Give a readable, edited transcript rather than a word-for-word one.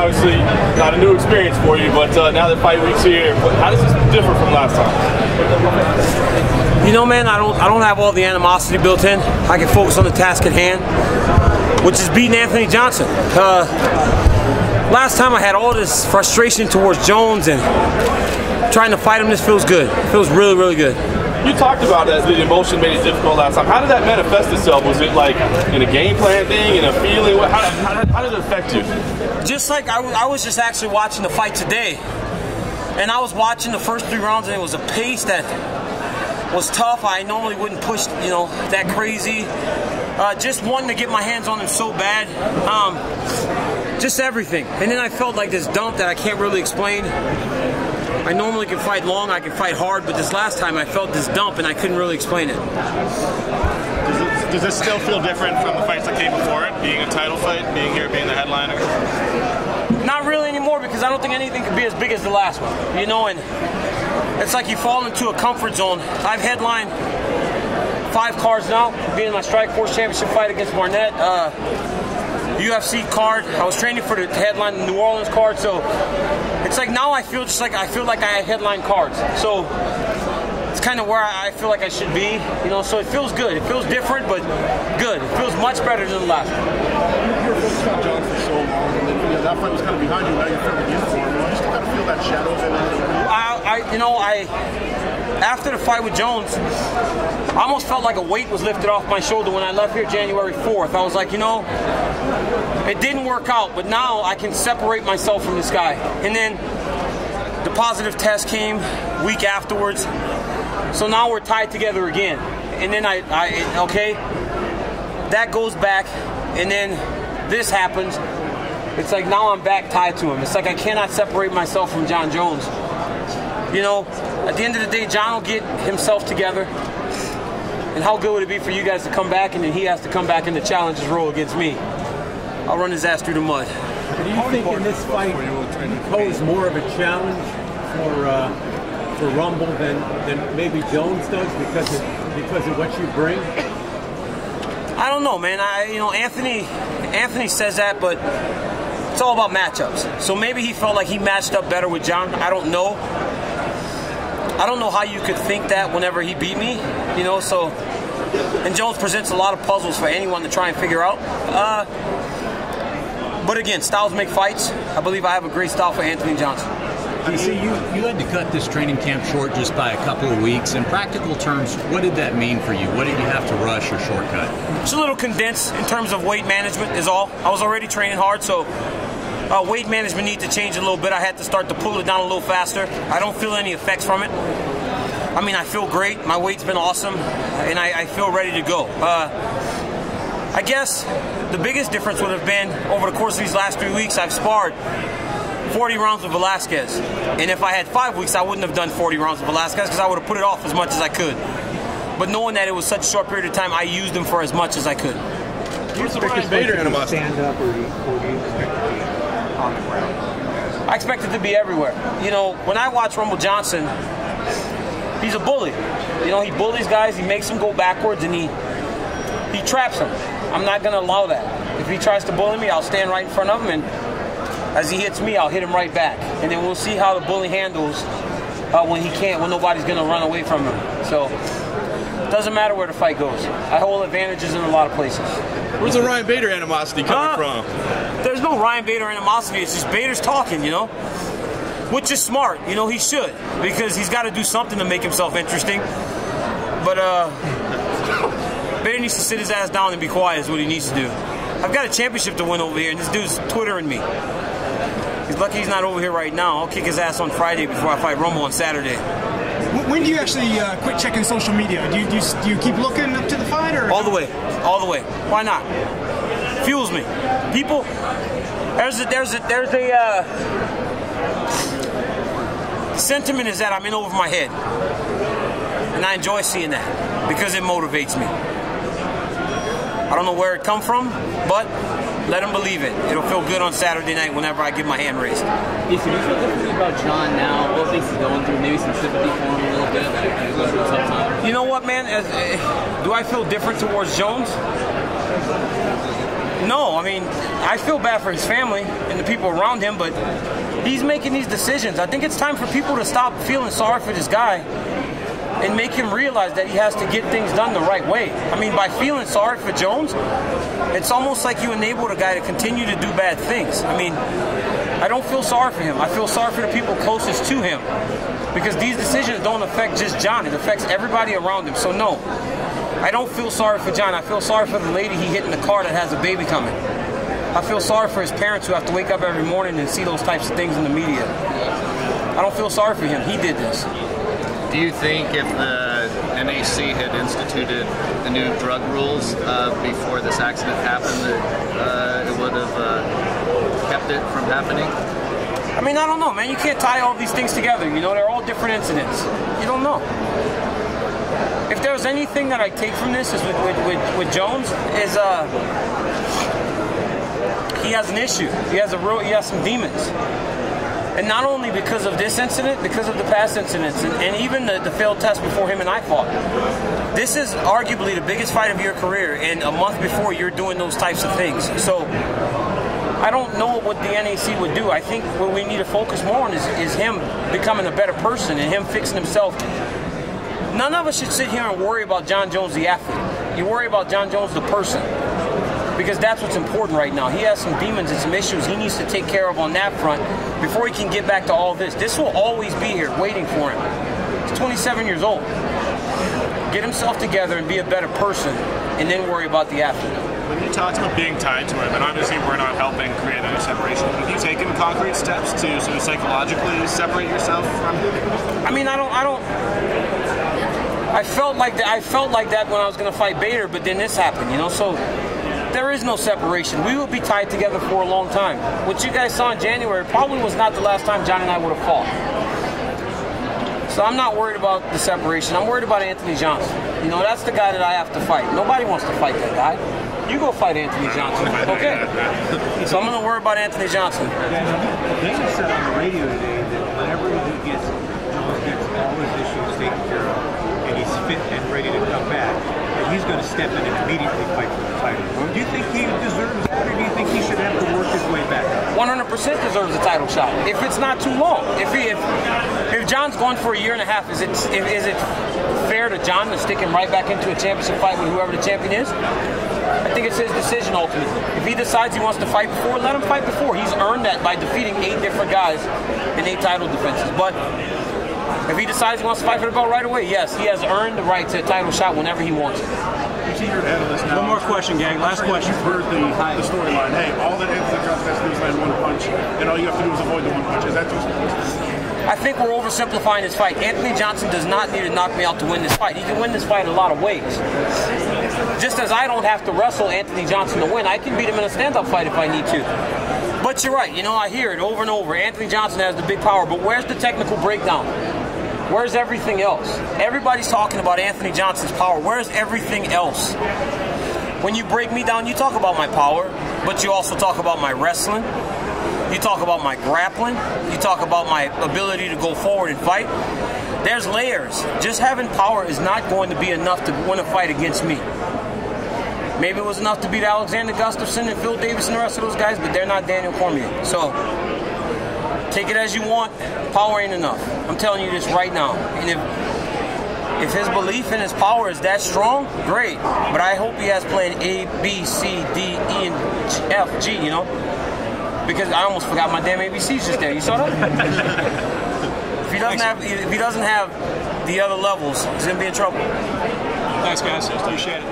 Obviously, not a new experience for you, but now that fight week's here, how does this differ from last time? You know, man, I don't have all the animosity built in. I can focus on the task at hand, which is beating Anthony Johnson. Last time I had all this frustration towards Jones and trying to fight him. This feels good. It feels really, really good. You talked about that the emotion made it difficult last time. How did that manifest itself? Was it like in a game plan thing, in a feeling? How did it affect you? Just like I was just actually watching the fight today, and I was watching the first 3 rounds, and it was a pace that was tough. I normally wouldn't push, you know, that crazy. Just wanting to get my hands on him so bad. Just everything. And then I felt like this dump that I can't really explain. I normally can fight long, I can fight hard, but this last time I felt this dump and I couldn't really explain it. Does this still feel different from the fights that came before it? Being a title fight, being here, being the headliner? Not really anymore, because I don't think anything could be as big as the last one. You know, and it's like you fall into a comfort zone. I've headlined 5 cards now, being my Strikeforce Championship fight against Barnett. UFC card. I was training for the headline the New Orleans card, so it's like now I feel like I headline cards. So it's kind of where I feel like I should be, you know. So it feels good. It feels different, but good. It feels much better than the last one. You were focused on John for so long, and then that fight was kind of behind you. Now you're filling in for him. You still kind of feel that shadow of it. After the fight with Jones, I almost felt like a weight was lifted off my shoulder when I left here January 4th. I was like, you know, it didn't work out, but now I can separate myself from this guy. And then the positive test came week afterwards, so now we're tied together again. And then okay, that goes back, and then this happens. It's like now I'm back tied to him. It's like I cannot separate myself from John Jones. You know, at the end of the day, John will get himself together. And how good would it be for you guys to come back, and then he has to come back in the challenger's role against me? I'll run his ass through the mud. Do you think in this fight you pose more of a challenge for Rumble than maybe Jones does because of what you bring? I don't know, man. Anthony says that, but it's all about matchups. So maybe he felt like he matched up better with John. I don't know. I don't know how you could think that whenever he beat me, you know. So, and Jones presents a lot of puzzles for anyone to try and figure out. But again, styles make fights. I believe I have a great style for Anthony Johnson. DC, you had to cut this training camp short just by a couple of weeks. In practical terms, what did that mean for you? What did you have to rush or shortcut? It's a little condensed in terms of weight management is all. I was already training hard, so weight management needs to change a little bit. I had to start to pull it down a little faster. I don't feel any effects from it. I mean, I feel great. My weight's been awesome, and I feel ready to go. I guess the biggest difference would have been over the course of these last 3 weeks, I've sparred 40 rounds with Velasquez. And if I had 5 weeks, I wouldn't have done 40 rounds with Velasquez because I would have put it off as much as I could. But knowing that it was such a short period of time, I used them for as much as I could. Where's the Ryan Bader animosity? Stand up, or do you expect to be on the ground? I expect it to be everywhere. You know, when I watch Rumble Johnson, he's a bully. You know, he bullies guys, he makes them go backwards, and he traps them. I'm not going to allow that. If he tries to bully me, I'll stand right in front of him, and as he hits me, I'll hit him right back. And then we'll see how the bully handles when nobody's going to run away from him. So, it doesn't matter where the fight goes. I hold advantages in a lot of places. Where's the Ryan Bader animosity coming from? There's no Ryan Bader animosity. It's just Bader's talking, you know? Which is smart. You know, he should. Because he's got to do something to make himself interesting. But, Bader needs to sit his ass down and be quiet is what he needs to do. I've got a championship to win over here, and this dude's twittering me. He's lucky he's not over here right now. I'll kick his ass on Friday before I fight Rumble on Saturday. When do you actually quit checking social media? Do you keep looking up to the fight, or all the way? All the way. Why not? Fuels me. People. There's a sentiment is that I'm in over my head, and I enjoy seeing that because it motivates me. I don't know where it come from, but let him believe it. It'll feel good on Saturday night whenever I get my hand raised. Do you feel differently about John now? What things he's going through? Maybe some sympathy for him a little bit. He's going through a tough time. You know what, man? Do I feel different towards Jones? No, I mean, I feel bad for his family and the people around him, but he's making these decisions. I think it's time for people to stop feeling sorry for this guy and make him realize that he has to get things done the right way. I mean, by feeling sorry for Jones, it's almost like you enabled a guy to continue to do bad things. I mean, I don't feel sorry for him. I feel sorry for the people closest to him, because these decisions don't affect just John. It affects everybody around him. So no, I don't feel sorry for John. I feel sorry for the lady he hit in the car that has a baby coming. I feel sorry for his parents who have to wake up every morning and see those types of things in the media. I don't feel sorry for him. He did this. Do you think if the NAC had instituted the new drug rules before this accident happened, that it would have kept it from happening? I mean, I don't know, man. You can't tie all these things together. You know, they're all different incidents. You don't know. If there's anything that I take from this is with Jones is he has an issue. He has some demons. And not only because of this incident, because of the past incidents, and even the failed test before him and I fought. This is arguably the biggest fight of your career, and a month before you're doing those types of things. So I don't know what the NAC would do. I think what we need to focus more on is him becoming a better person and him fixing himself. None of us should sit here and worry about John Jones, the athlete. You worry about John Jones, the person, because that's what's important right now. He has some demons and some issues he needs to take care of on that front before he can get back to all this. This will always be here waiting for him. He's 27 years old. Get himself together and be a better person, and then worry about the athlete. When you talked about being tied to him, and obviously we're not helping create any separation, have you taken concrete steps to sort of psychologically separate yourself from him? I mean, I felt like that when I was going to fight Bader, but then this happened, you know, so there is no separation. We will be tied together for a long time. What you guys saw in January probably was not the last time John and I would have fought. So I'm not worried about the separation. I'm worried about Anthony Johnson. You know, that's the guy that I have to fight. Nobody wants to fight that guy. You go fight Anthony Johnson. Okay. So I'm going to worry about Anthony Johnson. Dana said on the radio today that whenever Jones gets all his issues taken care of and he's fit and ready to come back, that he's going to step in and immediately fight for the title. Do you think he deserves that, or do you think he should have to work his way back? 100% deserves a title shot. If it's not too long. If John's gone for a year and a half, is it fair to John to stick him right back into a championship fight with whoever the champion is? I think it's his decision ultimately. If he decides he wants to fight before, let him fight before. He's earned that by defeating 8 different guys in 8 title defenses. But if he decides he wants to fight for the belt right away, yes, he has earned the right to a title shot whenever he wants it. One more question, gang. Last question. You've heard the storyline. Hey, all that Anthony Johnson has to do is land one punch, and all you have to do is avoid the one punch. Is that too simple? I think we're oversimplifying this fight. Anthony Johnson does not need to knock me out to win this fight. He can win this fight a lot of ways. Just as I don't have to wrestle Anthony Johnson to win, I can beat him in a stand-up fight if I need to. But you're right. You know, I hear it over and over. Anthony Johnson has the big power, but where's the technical breakdown? Where's everything else? Everybody's talking about Anthony Johnson's power. Where's everything else? When you break me down, you talk about my power, but you also talk about my wrestling. You talk about my grappling. You talk about my ability to go forward and fight. There's layers. Just having power is not going to be enough to win a fight against me. Maybe it was enough to beat Alexander Gustafsson and Phil Davis and the rest of those guys, but they're not Daniel Cormier. So take it as you want. Power ain't enough. I'm telling you this right now. And if his belief in his power is that strong, great. But I hope he has plan A, B, C, D, E, and F, G, you know? Because I almost forgot my damn ABCs just there. You saw that? If he doesn't have the other levels, he's gonna be in trouble. Thanks, guys. Appreciate it.